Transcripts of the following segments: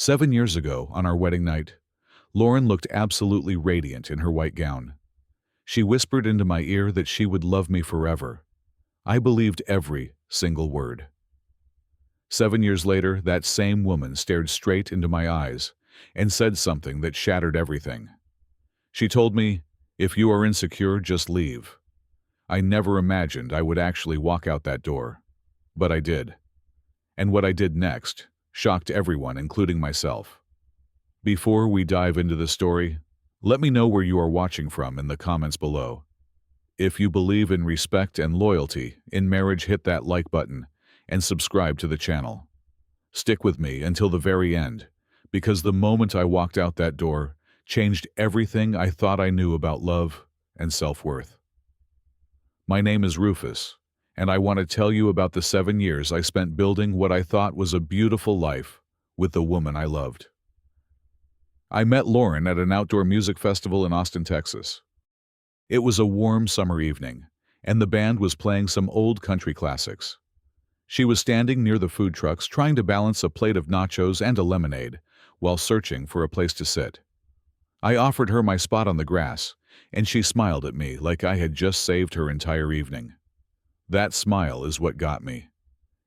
7 years ago, on our wedding night, Lauren looked absolutely radiant in her white gown. She whispered into my ear that she would love me forever. I believed every single word. 7 years later, that same woman stared straight into my eyes and said something that shattered everything. She told me, "If you are insecure, just leave." I never imagined I would actually walk out that door. But I did. And what I did next shocked everyone, including myself. Before we dive into the story, let me know where you are watching from in the comments below. If you believe in respect and loyalty in marriage, hit that like button and subscribe to the channel. Stick with me until the very end, because the moment I walked out that door changed everything I thought I knew about love and self-worth. My name is Rufus, and I want to tell you about the 7 years I spent building what I thought was a beautiful life with the woman I loved. I met Lauren at an outdoor music festival in Austin, Texas. It was a warm summer evening, and the band was playing some old country classics. She was standing near the food trucks trying to balance a plate of nachos and a lemonade while searching for a place to sit. I offered her my spot on the grass, and she smiled at me like I had just saved her entire evening. That smile is what got me.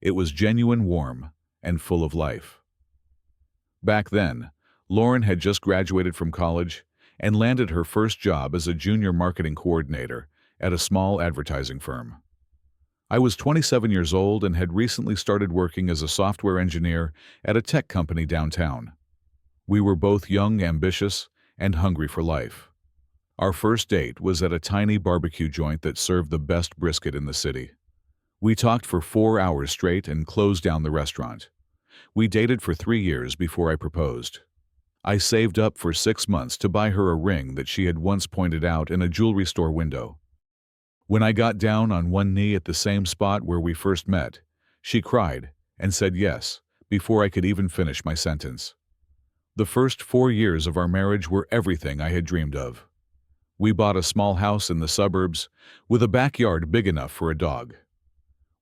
It was genuine, warm, and full of life. Back then, Lauren had just graduated from college and landed her first job as a junior marketing coordinator at a small advertising firm. I was 27 years old and had recently started working as a software engineer at a tech company downtown. We were both young, ambitious, and hungry for life. Our first date was at a tiny barbecue joint that served the best brisket in the city. We talked for 4 hours straight and closed down the restaurant. We dated for 3 years before I proposed. I saved up for 6 months to buy her a ring that she had once pointed out in a jewelry store window. When I got down on one knee at the same spot where we first met, she cried and said yes before I could even finish my sentence. The first 4 years of our marriage were everything I had dreamed of. We bought a small house in the suburbs with a backyard big enough for a dog.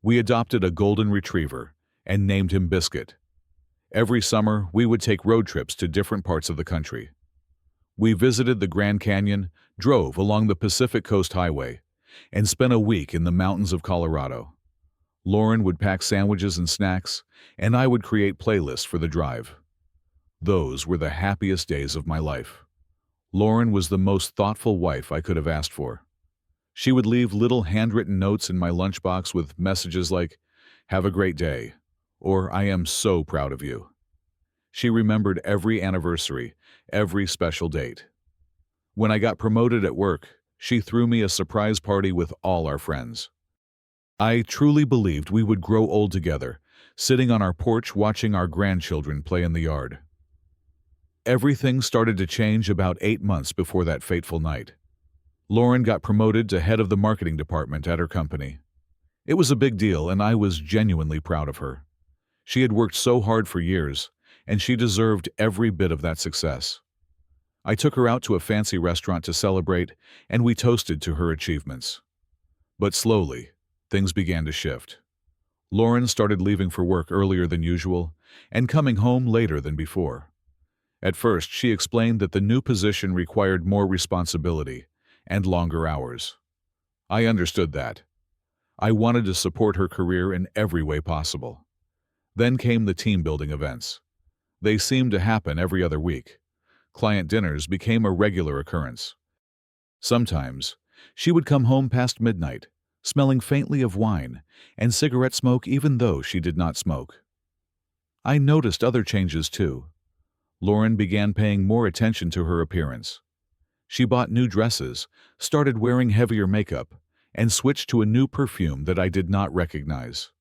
We adopted a golden retriever and named him Biscuit. Every summer, we would take road trips to different parts of the country. We visited the Grand Canyon, drove along the Pacific Coast Highway, and spent a week in the mountains of Colorado. Lauren would pack sandwiches and snacks, and I would create playlists for the drive. Those were the happiest days of my life. Lauren was the most thoughtful wife I could have asked for. She would leave little handwritten notes in my lunchbox with messages like, "Have a great day," or "I am so proud of you." She remembered every anniversary, every special date. When I got promoted at work, she threw me a surprise party with all our friends. I truly believed we would grow old together, sitting on our porch watching our grandchildren play in the yard. Everything started to change about 8 months before that fateful night. Lauren got promoted to head of the marketing department at her company. It was a big deal, and I was genuinely proud of her. She had worked so hard for years, and she deserved every bit of that success. I took her out to a fancy restaurant to celebrate, and we toasted to her achievements. But slowly, things began to shift. Lauren started leaving for work earlier than usual and coming home later than before. At first, she explained that the new position required more responsibility and longer hours. I understood that. I wanted to support her career in every way possible. Then came the team-building events. They seemed to happen every other week. Client dinners became a regular occurrence. Sometimes, she would come home past midnight, smelling faintly of wine and cigarette smoke even though she did not smoke. I noticed other changes too. Lauren began paying more attention to her appearance. She bought new dresses, started wearing heavier makeup, and switched to a new perfume that I did not recognize.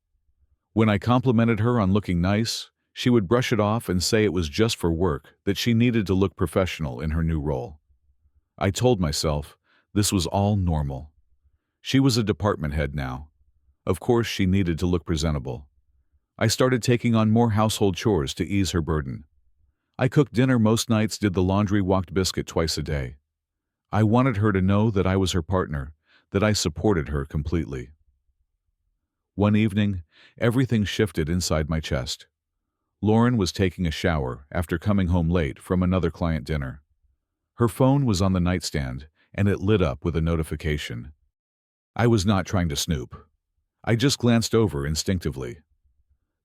When I complimented her on looking nice, she would brush it off and say it was just for work, that she needed to look professional in her new role. I told myself this was all normal. She was a department head now. Of course, she needed to look presentable. I started taking on more household chores to ease her burden. I cooked dinner most nights, did the laundry, walked Biscuit twice a day. I wanted her to know that I was her partner, that I supported her completely. One evening, everything shifted inside my chest. Lauren was taking a shower after coming home late from another client dinner. Her phone was on the nightstand, and it lit up with a notification. I was not trying to snoop. I just glanced over instinctively.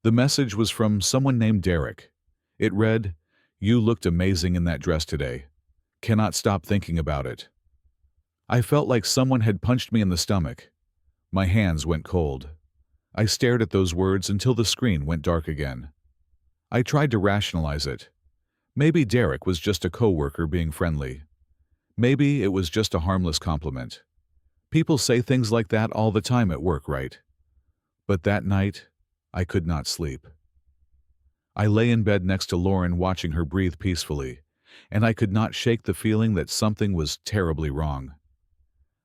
The message was from someone named Derek. It read, "You looked amazing in that dress today. Cannot stop thinking about it." I felt like someone had punched me in the stomach. My hands went cold. I stared at those words until the screen went dark again. I tried to rationalize it. Maybe Derek was just a coworker being friendly. Maybe it was just a harmless compliment. People say things like that all the time at work, right? But that night, I could not sleep. I lay in bed next to Lauren watching her breathe peacefully, and I could not shake the feeling that something was terribly wrong.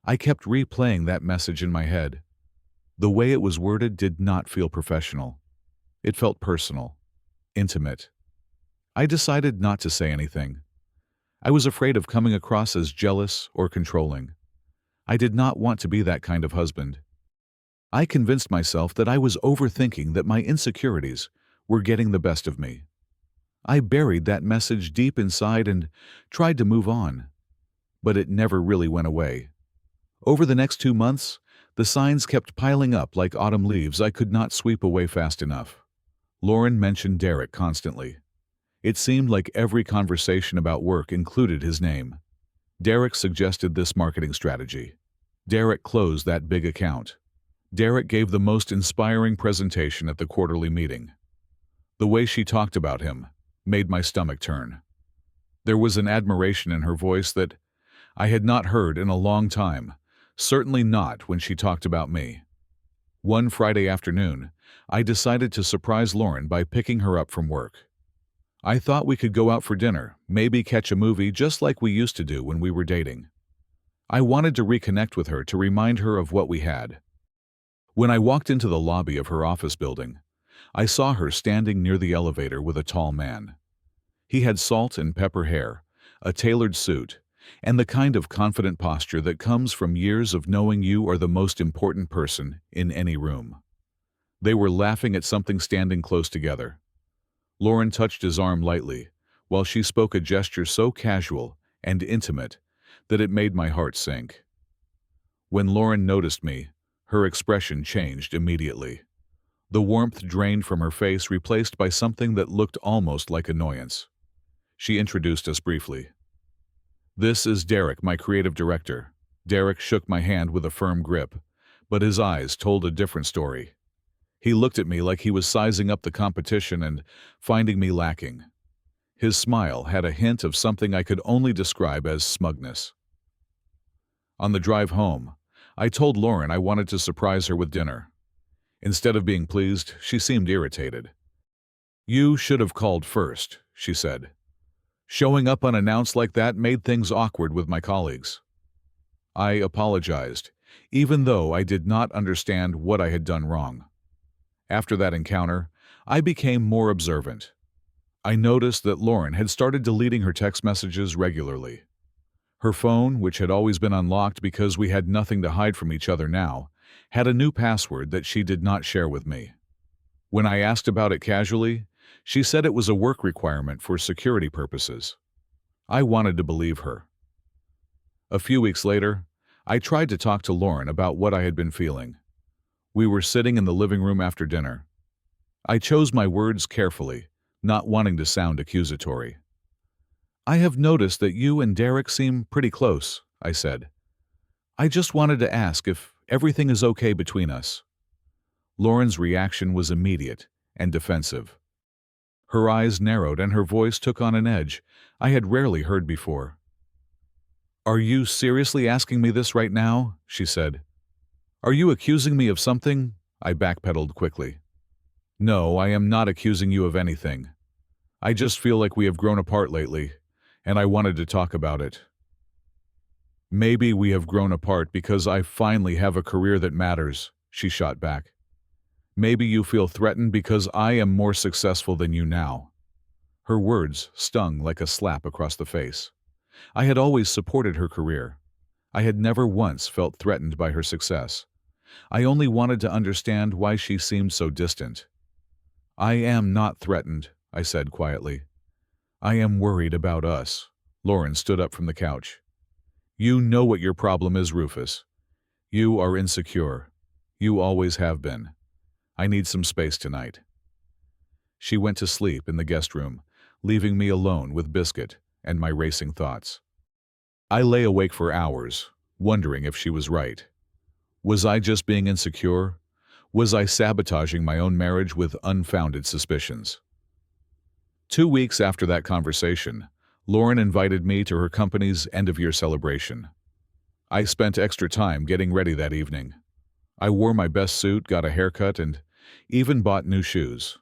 I kept replaying that message in my head. The way it was worded did not feel professional. It felt personal, intimate. I decided not to say anything. I was afraid of coming across as jealous or controlling. I did not want to be that kind of husband. I convinced myself that I was overthinking, that my insecurities were getting the best of me. I buried that message deep inside and tried to move on, but it never really went away. Over the next 2 months, the signs kept piling up like autumn leaves I could not sweep away fast enough. Lauren mentioned Derek constantly. It seemed like every conversation about work included his name. Derek suggested this marketing strategy. Derek closed that big account. Derek gave the most inspiring presentation at the quarterly meeting. The way she talked about him made my stomach turn. There was an admiration in her voice that I had not heard in a long time, certainly not when she talked about me. One Friday afternoon, I decided to surprise Lauren by picking her up from work. I thought we could go out for dinner, maybe catch a movie just like we used to do when we were dating. I wanted to reconnect with her to remind her of what we had. When I walked into the lobby of her office building, I saw her standing near the elevator with a tall man. He had salt and pepper hair, a tailored suit, and the kind of confident posture that comes from years of knowing you are the most important person in any room. They were laughing at something standing close together. Lauren touched his arm lightly, while she spoke a gesture so casual and intimate that it made my heart sink. When Lauren noticed me, her expression changed immediately. The warmth drained from her face, replaced by something that looked almost like annoyance. She introduced us briefly. "This is Derek, my creative director." Derek shook my hand with a firm grip, but his eyes told a different story. He looked at me like he was sizing up the competition and finding me lacking. His smile had a hint of something I could only describe as smugness. On the drive home, I told Lauren I wanted to surprise her with dinner. Instead of being pleased, she seemed irritated. "You should have called first," she said. "Showing up unannounced like that made things awkward with my colleagues." I apologized, even though I did not understand what I had done wrong. After that encounter, I became more observant. I noticed that Lauren had started deleting her text messages regularly. Her phone, which had always been unlocked because we had nothing to hide from each other now, had a new password that she did not share with me. When I asked about it casually, she said it was a work requirement for security purposes. I wanted to believe her. A few weeks later, I tried to talk to Lauren about what I had been feeling. We were sitting in the living room after dinner. I chose my words carefully, not wanting to sound accusatory. "I have noticed that you and Derek seem pretty close," I said. "I just wanted to ask if everything is okay between us." Lauren's reaction was immediate and defensive. Her eyes narrowed and her voice took on an edge I had rarely heard before. "Are you seriously asking me this right now?" she said. "Are you accusing me of something?" I backpedaled quickly. "No, I am not accusing you of anything. I just feel like we have grown apart lately, and I wanted to talk about it." "Maybe we have grown apart because I finally have a career that matters," she shot back. "Maybe you feel threatened because I am more successful than you now." Her words stung like a slap across the face. I had always supported her career. I had never once felt threatened by her success. I only wanted to understand why she seemed so distant. "I am not threatened," I said quietly. I am worried about us. Lauren stood up from the couch. You know what your problem is, Rufus. You are insecure. You always have been. I need some space tonight. She went to sleep in the guest room, leaving me alone with Biscuit and my racing thoughts. I lay awake for hours, wondering if she was right. Was I just being insecure? Was I sabotaging my own marriage with unfounded suspicions? 2 weeks after that conversation, Lauren invited me to her company's end-of-year celebration. I spent extra time getting ready that evening. I wore my best suit, got a haircut, and even bought new shoes.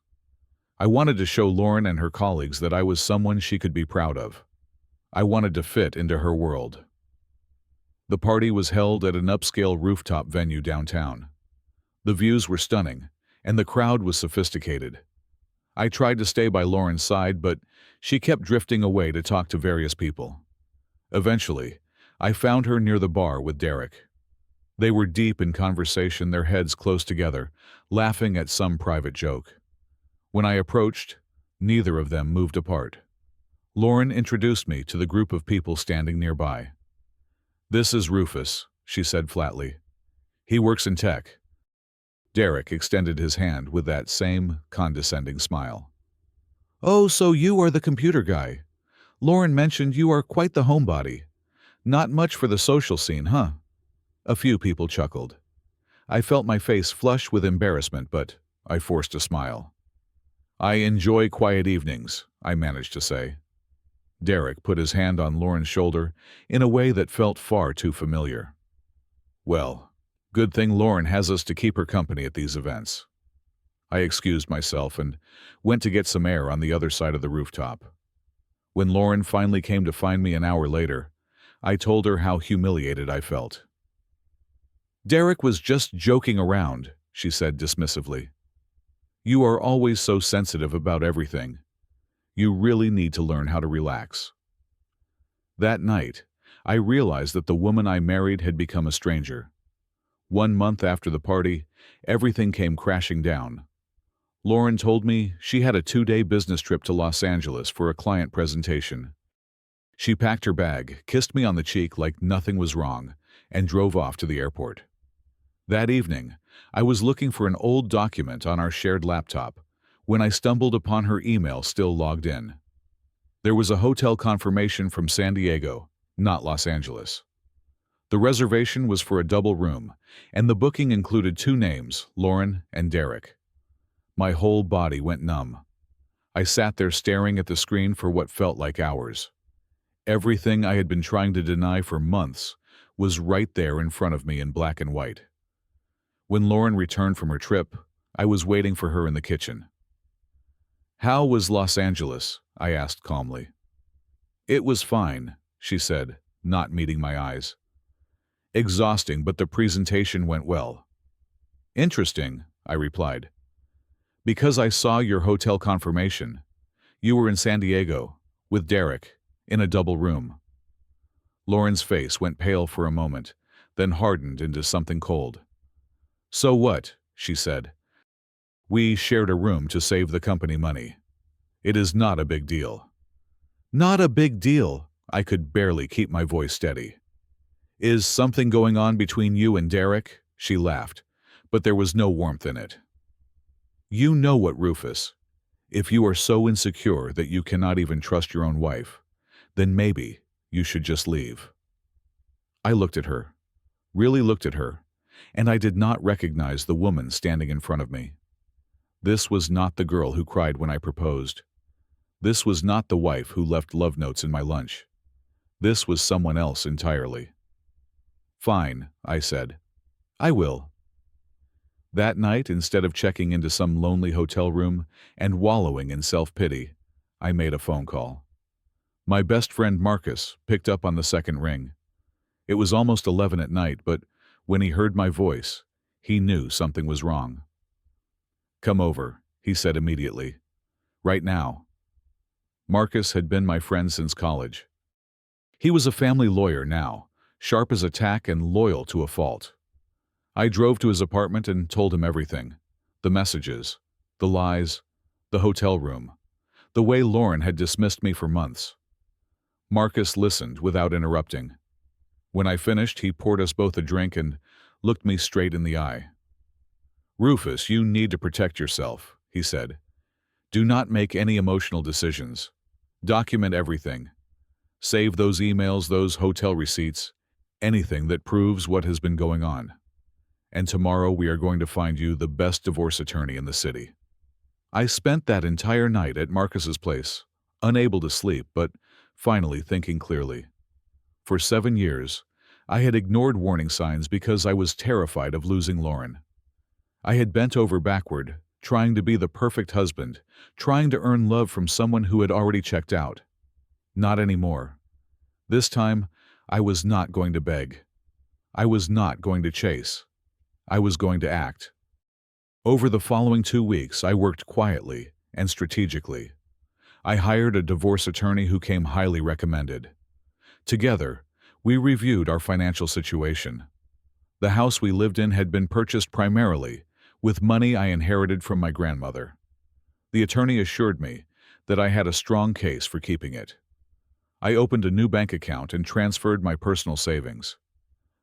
I wanted to show Lauren and her colleagues that I was someone she could be proud of. I wanted to fit into her world. The party was held at an upscale rooftop venue downtown. The views were stunning, and the crowd was sophisticated. I tried to stay by Lauren's side, but she kept drifting away to talk to various people. Eventually, I found her near the bar with Derek. They were deep in conversation, their heads close together, laughing at some private joke. When I approached, neither of them moved apart. Lauren introduced me to the group of people standing nearby. This is Rufus, she said flatly. He works in tech. Derek extended his hand with that same condescending smile. Oh, so you are the computer guy. Lauren mentioned you are quite the homebody. Not much for the social scene, huh? A few people chuckled. I felt my face flush with embarrassment, but I forced a smile. I enjoy quiet evenings, I managed to say. Derek put his hand on Lauren's shoulder in a way that felt far too familiar. Well, good thing Lauren has us to keep her company at these events. I excused myself and went to get some air on the other side of the rooftop. When Lauren finally came to find me an hour later, I told her how humiliated I felt. Derek was just joking around, she said dismissively. You are always so sensitive about everything. You really need to learn how to relax. That night, I realized that the woman I married had become a stranger. 1 month after the party, everything came crashing down. Lauren told me she had a 2-day business trip to Los Angeles for a client presentation. She packed her bag, kissed me on the cheek like nothing was wrong, and drove off to the airport. That evening, I was looking for an old document on our shared laptop when I stumbled upon her email still logged in. There was a hotel confirmation from San Diego, not Los Angeles. The reservation was for a double room, and the booking included 2 names, Lauren and Derek. My whole body went numb. I sat there staring at the screen for what felt like hours. Everything I had been trying to deny for months was right there in front of me in black and white. When Lauren returned from her trip, I was waiting for her in the kitchen. How was Los Angeles? I asked calmly. It was fine, she said, not meeting my eyes. Exhausting, but the presentation went well. Interesting, I replied. Because I saw your hotel confirmation. You were in San Diego, with Derek, in a double room. Lauren's face went pale for a moment, then hardened into something cold. So what? She said. We shared a room to save the company money. It is not a big deal. Not a big deal. I could barely keep my voice steady. Is something going on between you and Derek? She laughed, but there was no warmth in it. You know what, Rufus? If you are so insecure that you cannot even trust your own wife, then maybe you should just leave. I looked at her, really looked at her, and I did not recognize the woman standing in front of me. This was not the girl who cried when I proposed. This was not the wife who left love notes in my lunch. This was someone else entirely. Fine, I said. I will. That night, instead of checking into some lonely hotel room and wallowing in self-pity, I made a phone call. My best friend Marcus picked up on the second ring. It was almost 11 at night, but when he heard my voice, he knew something was wrong. Come over, he said immediately. Right now. Marcus had been my friend since college. He was a family lawyer now, sharp as a tack and loyal to a fault. I drove to his apartment and told him everything. The messages, the lies, the hotel room, the way Lauren had dismissed me for months. Marcus listened without interrupting. When I finished, he poured us both a drink and looked me straight in the eye. "Rufus, you need to protect yourself," he said. "Do not make any emotional decisions. Document everything. Save those emails, those hotel receipts, anything that proves what has been going on. And tomorrow we are going to find you the best divorce attorney in the city." I spent that entire night at Marcus's place, unable to sleep, but finally thinking clearly. For 7 years, I had ignored warning signs because I was terrified of losing Lauren. I had bent over backward, trying to be the perfect husband, trying to earn love from someone who had already checked out. Not anymore. This time, I was not going to beg. I was not going to chase. I was going to act. Over the following 2 weeks, I worked quietly and strategically. I hired a divorce attorney who came highly recommended. Together, we reviewed our financial situation. The house we lived in had been purchased primarily with money I inherited from my grandmother. The attorney assured me that I had a strong case for keeping it. I opened a new bank account and transferred my personal savings.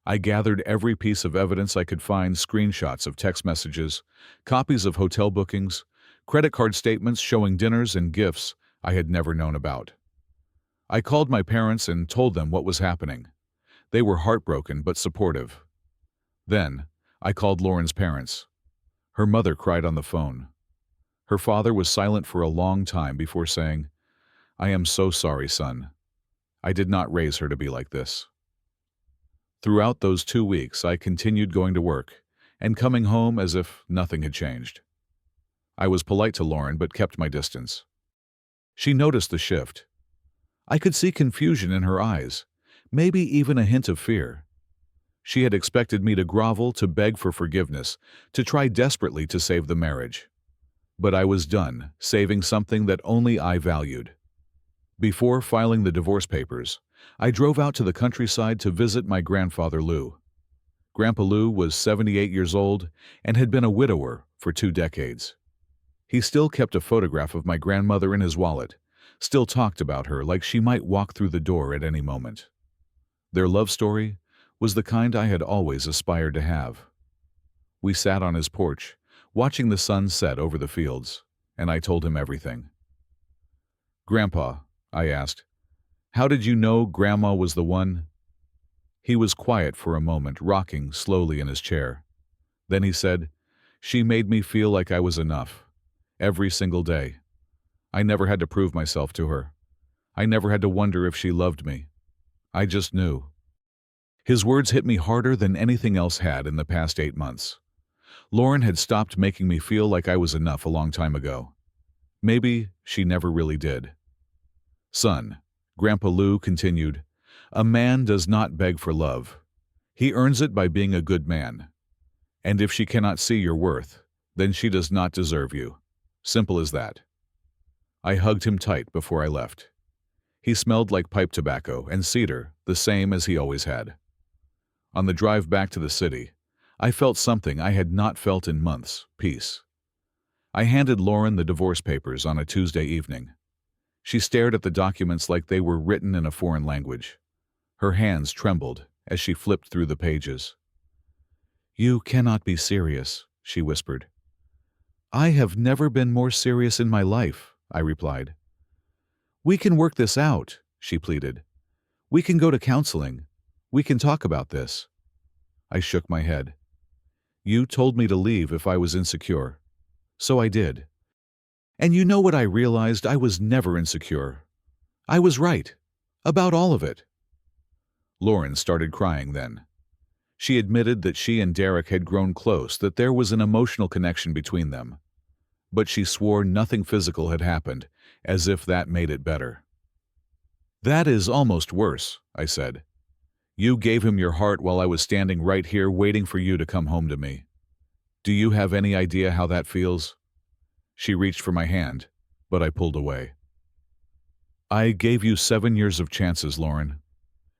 I gathered every piece of evidence I could find: screenshots of text messages, copies of hotel bookings, credit card statements showing dinners and gifts I had never known about. I called my parents and told them what was happening. They were heartbroken but supportive. Then, I called Lauren's parents. Her mother cried on the phone. Her father was silent for a long time before saying, "I am so sorry, son. I did not raise her to be like this." Throughout those 2 weeks, I continued going to work and coming home as if nothing had changed. I was polite to Lauren but kept my distance. She noticed the shift. I could see confusion in her eyes, maybe even a hint of fear. She had expected me to grovel, to beg for forgiveness, to try desperately to save the marriage. But I was done saving something that only I valued. Before filing the divorce papers, I drove out to the countryside to visit my grandfather Lou. Grandpa Lou was 78 years old and had been a widower for 2 decades. He still kept a photograph of my grandmother in his wallet, still talked about her like she might walk through the door at any moment. Their love story was the kind I had always aspired to have. We sat on his porch, watching the sun set over the fields, and I told him everything. "Grandpa," I asked, "how did you know Grandma was the one?" He was quiet for a moment, rocking slowly in his chair. Then he said, "She made me feel like I was enough. Every single day. I never had to prove myself to her. I never had to wonder if she loved me. I just knew." His words hit me harder than anything else had in the past 8 months. Lauren had stopped making me feel like I was enough a long time ago. Maybe she never really did. "Son," Grandpa Lou continued, "a man does not beg for love. He earns it by being a good man. And if she cannot see your worth, then she does not deserve you. Simple as that." I hugged him tight before I left. He smelled like pipe tobacco and cedar, the same as he always had. On the drive back to the city, I felt something I had not felt in months: peace. I handed Lauren the divorce papers on a Tuesday evening. She stared at the documents like they were written in a foreign language. Her hands trembled as she flipped through the pages. "You cannot be serious," she whispered. "I have never been more serious in my life," I replied. "We can work this out," she pleaded. "We can go to counseling. We can talk about this." I shook my head. "You told me to leave if I was insecure. So I did. And you know what I realized? I was never insecure. I was right. About all of it." Lauren started crying then. She admitted that she and Derek had grown close, that there was an emotional connection between them. But she swore nothing physical had happened, as if that made it better. "That is almost worse," I said. "You gave him your heart while I was standing right here waiting for you to come home to me. Do you have any idea how that feels?" She reached for my hand, but I pulled away. "I gave you 7 years of chances, Lauren.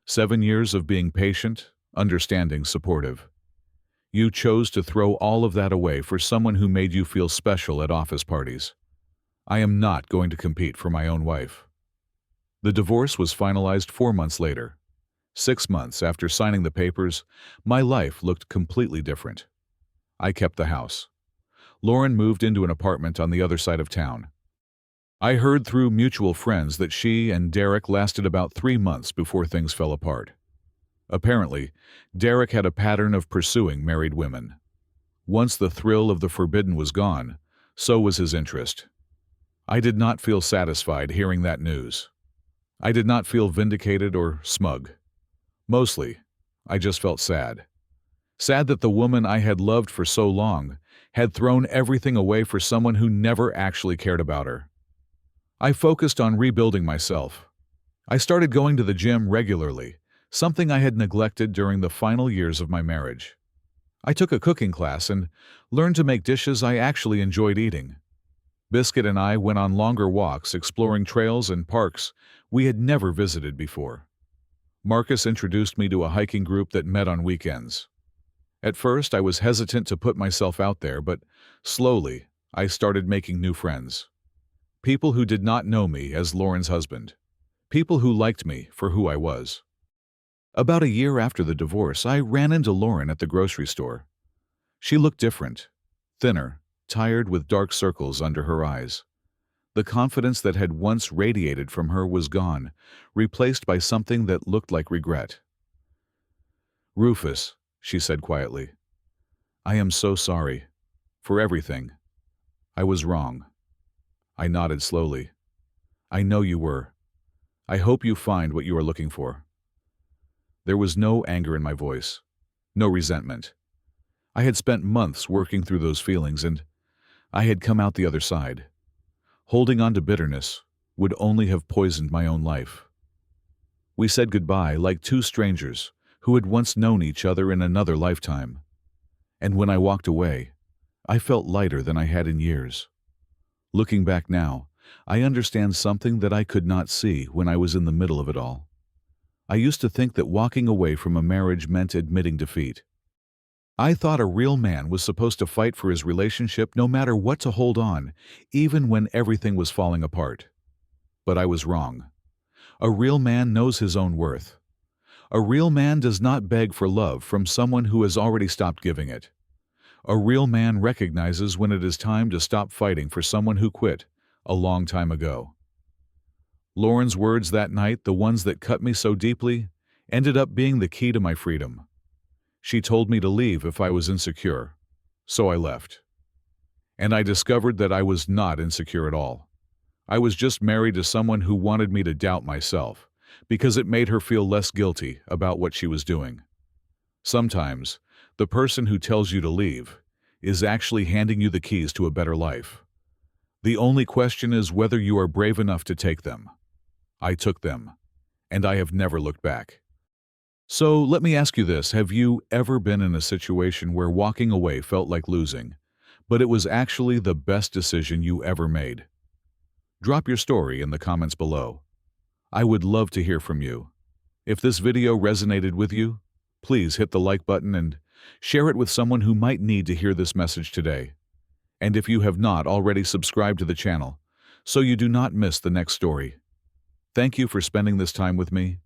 7 years of being patient, understanding, supportive. You chose to throw all of that away for someone who made you feel special at office parties. I am not going to compete for my own wife. The divorce was finalized 4 months later. 6 months after signing the papers, my life looked completely different. I kept the house. Lauren moved into an apartment on the other side of town. I heard through mutual friends that she and Derek lasted about 3 months before things fell apart. Apparently, Derek had a pattern of pursuing married women. Once the thrill of the forbidden was gone, so was his interest. I did not feel satisfied hearing that news. I did not feel vindicated or smug. Mostly, I just felt sad. Sad that the woman I had loved for so long had thrown everything away for someone who never actually cared about her. I focused on rebuilding myself. I started going to the gym regularly, something I had neglected during the final years of my marriage. I took a cooking class and learned to make dishes I actually enjoyed eating. Biscuit and I went on longer walks exploring trails and parks we had never visited before. Marcus introduced me to a hiking group that met on weekends. At first, I was hesitant to put myself out there, but slowly, I started making new friends. People who did not know me as Lauren's husband. People who liked me for who I was. About a year after the divorce, I ran into Lauren at the grocery store. She looked different, thinner, tired with dark circles under her eyes. The confidence that had once radiated from her was gone, replaced by something that looked like regret. "Rufus," she said quietly, "I am so sorry. For everything. I was wrong." I nodded slowly. "I know you were. I hope you find what you are looking for." There was no anger in my voice, no resentment. I had spent months working through those feelings, and I had come out the other side. Holding on to bitterness would only have poisoned my own life. We said goodbye like two strangers who had once known each other in another lifetime. And when I walked away, I felt lighter than I had in years. Looking back now, I understand something that I could not see when I was in the middle of it all. I used to think that walking away from a marriage meant admitting defeat. I thought a real man was supposed to fight for his relationship no matter what to hold on, even when everything was falling apart. But I was wrong. A real man knows his own worth. A real man does not beg for love from someone who has already stopped giving it. A real man recognizes when it is time to stop fighting for someone who quit a long time ago. Lauren's words that night, the ones that cut me so deeply, ended up being the key to my freedom. She told me to leave if I was insecure, so I left. And I discovered that I was not insecure at all. I was just married to someone who wanted me to doubt myself, because it made her feel less guilty about what she was doing. Sometimes, the person who tells you to leave is actually handing you the keys to a better life. The only question is whether you are brave enough to take them. I took them, and I have never looked back. So let me ask you this, have you ever been in a situation where walking away felt like losing, but it was actually the best decision you ever made? Drop your story in the comments below. I would love to hear from you. If this video resonated with you, please hit the like button and share it with someone who might need to hear this message today. And if you have not already subscribed to the channel, so you do not miss the next story. Thank you for spending this time with me.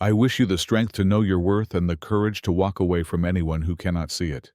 I wish you the strength to know your worth and the courage to walk away from anyone who cannot see it.